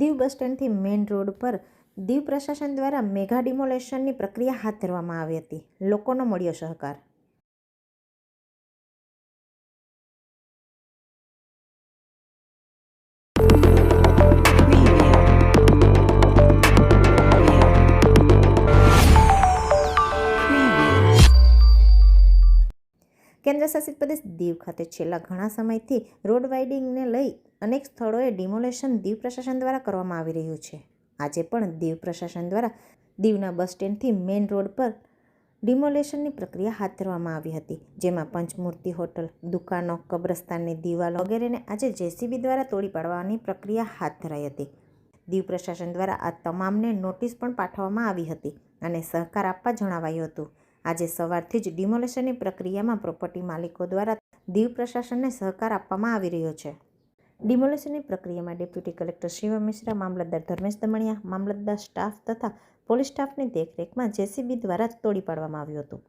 દીવ બસ સ્ટેન્ડથી main road પર દીવ પ્રશાસન દ્વારા મેગા ડિમોલેશનની પ્રક્રિયા હાથ ધરવામાં આવી હતી. લોકોનો મળ્યો સહકાર. કેન્દ્રશાસિત પ્રદેશ દીવ ખાતે છેલ્લા ઘણા સમયથી રોડ વાઇડિંગને લઈ અનેક સ્થળોએ ડિમોલેશન દીવ પ્રશાસન દ્વારા કરવામાં આવી રહ્યું છે. આજે પણ દીવ પ્રશાસન દ્વારા દીવના બસ સ્ટેન્ડથી મેઇન રોડ પર ડિમોલેશનની પ્રક્રિયા હાથ ધરવામાં આવી હતી, જેમાં પંચમૂર્તિ હોટલ, દુકાનો, કબ્રસ્તાનની દિવાલો વગેરેને આજે જેસીબી દ્વારા તોડી પાડવાની પ્રક્રિયા હાથ ધરાઈ હતી. દીવ પ્રશાસન દ્વારા આ તમામને નોટિસ પણ પાઠવવામાં આવી હતી અને સહકાર આપવા જણાવાયું હતું. આજે સવારથી જ ડિમોલેશનની પ્રક્રિયામાં પ્રોપર્ટી માલિકો દ્વારા દીવ પ્રશાસનને સહકાર આપવામાં આવી રહ્યો છે. ડિમોલેશનની પ્રક્રિયામાં ડેપ્યુટી કલેક્ટર શિવમ મિશ્રા, મામલતદાર ધર્મેશ દમણિયા, મામલતદાર સ્ટાફ તથા પોલીસ સ્ટાફની દેખરેખમાં જેસીબી દ્વારા તોડી પાડવામાં આવ્યું હતું.